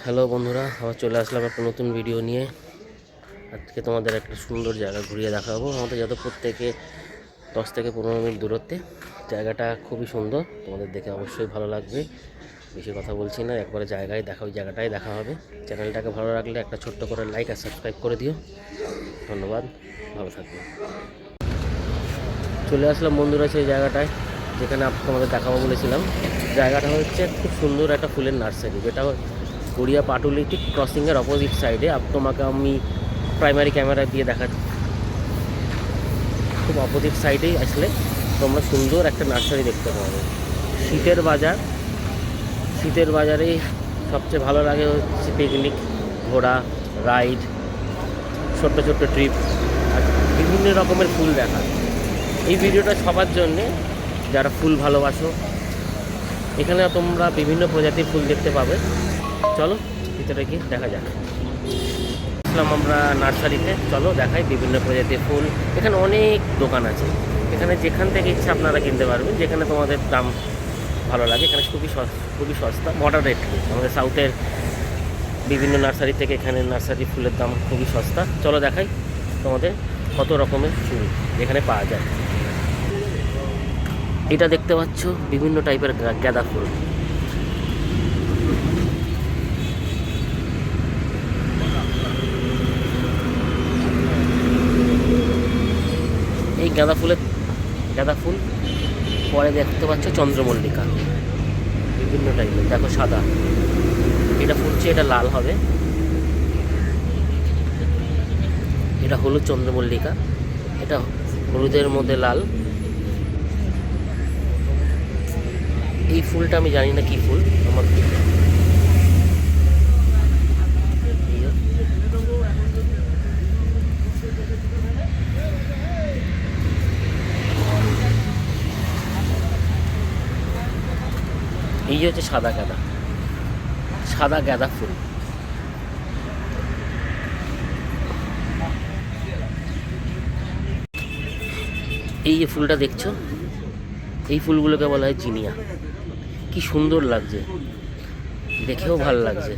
Hello বন্ধুরা, আবার চলে আসলাম একটা নতুন ভিডিও নিয়ে। আজকে তোমাদের একটা সুন্দর জায়গা ঘুরিয়ে দেখাবো। আমাদের যাদবপুর থেকে 10 থেকে 15 মিনিট দূরত্বে। জায়গাটা খুবই সুন্দর, তোমাদের দেখে অবশ্যই ভালো লাগবে। বেশি কথা বলছি না, একবারে জায়গায় দেখা, ওই জায়গাটাই দেখা হবে। চ্যানেলটাকে ভালো লাগলে একটা ছোট্ট করে লাইক আর সাবস্ক্রাইব করে দিও। ধন্যবাদ, ভালো থাকবে। চলে আসলাম বন্ধুরা সেই জায়গাটায় যেখানে তোমাদের দেখাবো বলেছিলাম। জায়গাটা হচ্ছে খুব সুন্দর একটা ফুলের নার্সারি, যেটা গড়িয়া পাটুলি ঠিক ক্রসিংয়ের অপোজিট সাইডে। তোমাকে আমি প্রাইমারি ক্যামেরা দিয়ে দেখাচ্ছি। খুব অপোজিট সাইডেই আসলে তোমরা সুন্দর একটা নার্সারি দেখতে পাবে। শীতের বাজারে সবচেয়ে ভালো লাগে হচ্ছে পিকনিক, ঘোরা, রাইড, ছোট্ট ছোট্ট ট্রিপ আর বিভিন্ন রকমের ফুল দেখা। এই ভিডিওটা সবার জন্যে যারা ফুল ভালোবাসো। এখানে তোমরা বিভিন্ন প্রজাতির ফুল দেখতে পাবে। চলো ভিতরে গিয়ে দেখা যাক। আসলাম আমরা নার্সারিতে, চলো দেখাই বিভিন্ন প্রজাতির ফুল। এখানে অনেক দোকান আছে, এখানে যেখান থেকে ইচ্ছা আপনারা কিনতে পারবেন, যেখানে তোমাদের দাম ভালো লাগে। এখানে খুবই সস্তা, মডারেটলি। আমাদের সাউথের বিভিন্ন নার্সারি থেকে এখানে নার্সারি ফুলের দাম খুবই সস্তা। চলো দেখাই তোমাদের কত রকমের ফুল এখানে পাওয়া যায়। এটা দেখতে পাচ্ছ বিভিন্ন টাইপের গাঁদা ফুল। এই গাঁদা ফুল পরে দেখতে পাচ্ছ চন্দ্রমল্লিকা, বিভিন্ন টাইপের। দেখো সাদা, এটা ফুলছে, এটা লাল হবে। এটা হলুদ চন্দ্রমল্লিকা, এটা হলুদের মধ্যে লাল। এই ফুলটা আমি জানি না কি ফুল, আমার এই হচ্ছে সাদা গাঁদা ফুল। এই যে ফুলটা দেখছো, এই ফুলগুলোকে বলা হয় জিনিয়া। কি সুন্দর লাগছে, দেখেও ভালো লাগছে।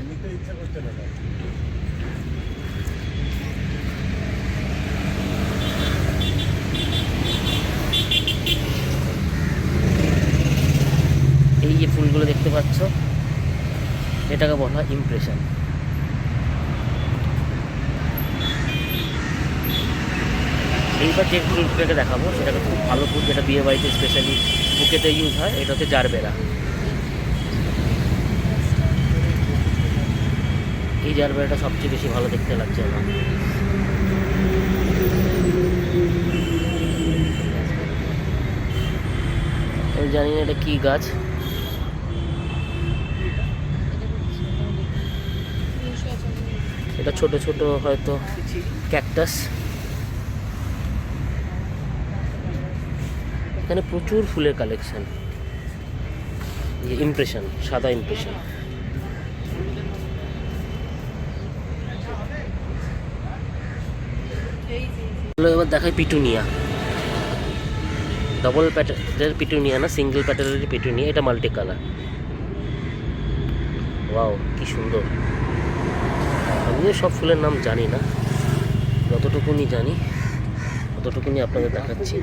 এই যে ফুলগুলো দেখতে পাচ্ছ, এটাকে বলা হয় ইমপ্রেশন। এইবার যে ফুলটাকে দেখাবো সেটাকে খুব ভালো ফুল, যেটা বিয়ে বাড়িতে স্পেশালি বুকেতে ইউজ হয়। এটা হচ্ছে জারবেরা। এই জারবেরাটা সবচেয়ে বেশি ভালো দেখতে লাগছে আমার। আমি জানি না এটা কি গাছ। এটা ছোট ছোট হয়তো ক্যাকটাস। এখানে প্রচুর ফুলের কালেকশন। ইমপ্রেশন, সাদা ইমপ্রেশন। এবার দেখাই পিটুনিয়া। ডবল প্যাটারের পিটুনিয়া না, সিঙ্গেল প্যাটারের পিটুনিয়া। এটা মাল্টি কালার। ওয়াও, কি সুন্দর। আমিও সব ফুলের নাম জানি না, যতটুকুনি জানি ততটুকুনি আপনাদের দেখাচ্ছি।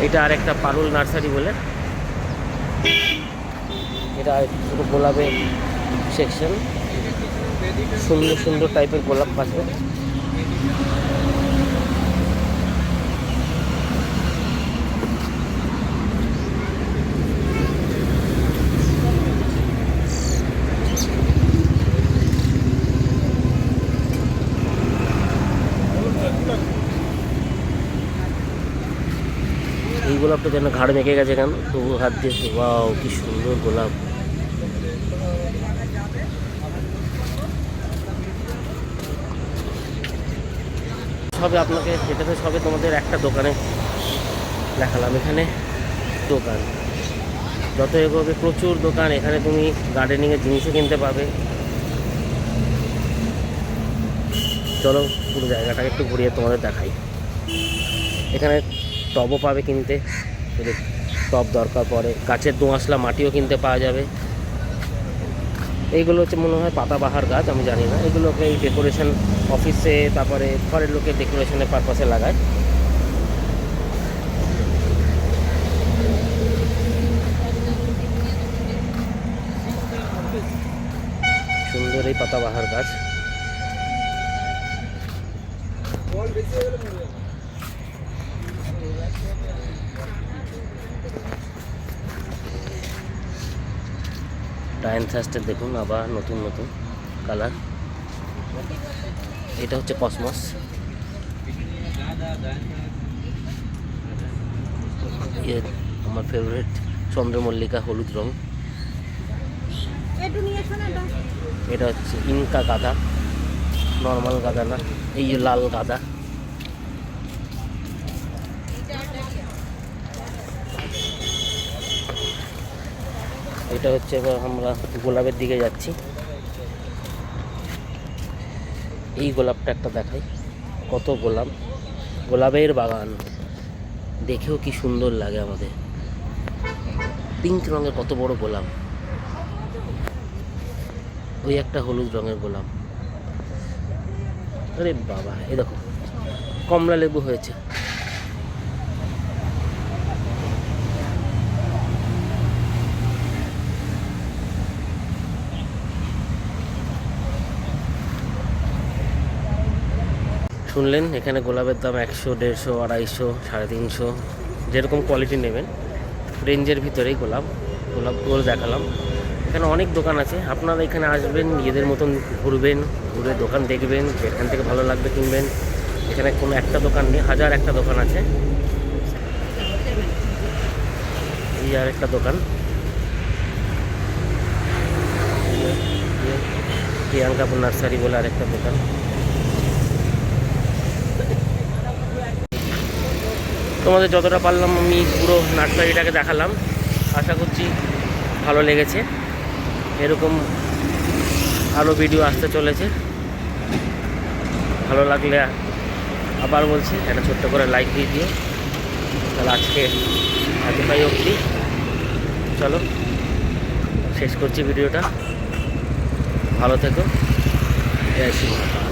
এটা আর একটা পারুল নার্সারি বলে। এটা পুরো গোলাপের সেকশন, সুন্দর সুন্দর টাইপের গোলাপ পাবে। এই গোলাপটা যেন ঘাড় মেখে গেছে কেন, তবু হাত দিয়ে। ওয়াও, কি সুন্দর গোলাপ। সবে আপনাকে এটাতে সবে তোমাদের একটা দোকানে দেখালাম। এখানে দোকান যত এগোবে প্রচুর দোকান। এখানে তুমি গার্ডেনিংয়ের জিনিসও কিনতে পাবে। চলো পুরো জায়গাটাকে একটু ঘুরিয়ে তোমাদের দেখাই। এখানে টবও পাবে কিনতে, টব দরকার পড়ে, গাছের দোআঁশলা মাটিও কিনতে পাওয়া যাবে। এইগুলো হচ্ছে মনে হয় পাতাবাহার গাছ, আমি জানি না। এগুলোকে এই ডেকোরেশন অফিসে, তারপরে ঘরের লোকের ডেকোরেশনের পারপাসে লাগায়। সুন্দর এই পাতাবাহার গাছ। ডায়ানথাসটা দেখুন, আবার নতুন নতুন কালার। এটা হচ্ছে কসমস। আমার ফেভারিট চন্দ্রমল্লিকা, হলুদ রং। এটা হচ্ছে ইনকা গাঁদা, নর্মাল গাঁদা না, এই যে লাল গাঁদা। এটা হচ্ছে, এবার আমরা গোলাপের দিকে যাচ্ছি। এই গোলাপটা একটা দেখাই, কত গোলাপ, গোলাপের বাগান, দেখেও কি সুন্দর লাগে আমাদের। পিঙ্ক রঙের কত বড় গোলাপ। ওই একটা হলুদ রঙের গোলাপ। আরে বাবা, এই দেখো কমলা লেবু হয়েছে। শুনলেন, এখানে গোলাপের দাম 100, 150, 250, 350, যেরকম কোয়ালিটি নেবেন রেঞ্জের ভিতরেই গোলাপগুলো দেখালাম। এখানে অনেক দোকান আছে, আপনারা এখানে আসবেন, নিজেদের মতন ঘুরবেন, ঘুরে দোকান দেখবেন, যেখান থেকে ভালো লাগবে কিনবেন। এখানে কোনো একটা দোকান নেই, হাজার একটা দোকান আছে। এই আর একটা দোকান, প্রিয়াঙ্কা নার্সারি বলে আরেকটা দোকান। তোমাদের যতটা পারলাম আমি পুরো নার্সারিটাকে দেখালাম। আশা করছি ভালো লেগেছে। এরকম আরও ভিডিও আসতে চলেছে। ভালো লাগলে আবার বলছি, একটা ছোট্ট করে লাইক দিয়ে দিও। তাহলে আজকে এতটাই অবধি, চলো শেষ করছি ভিডিওটা। ভালো থেকো, জয় শ্রী মহাকাল।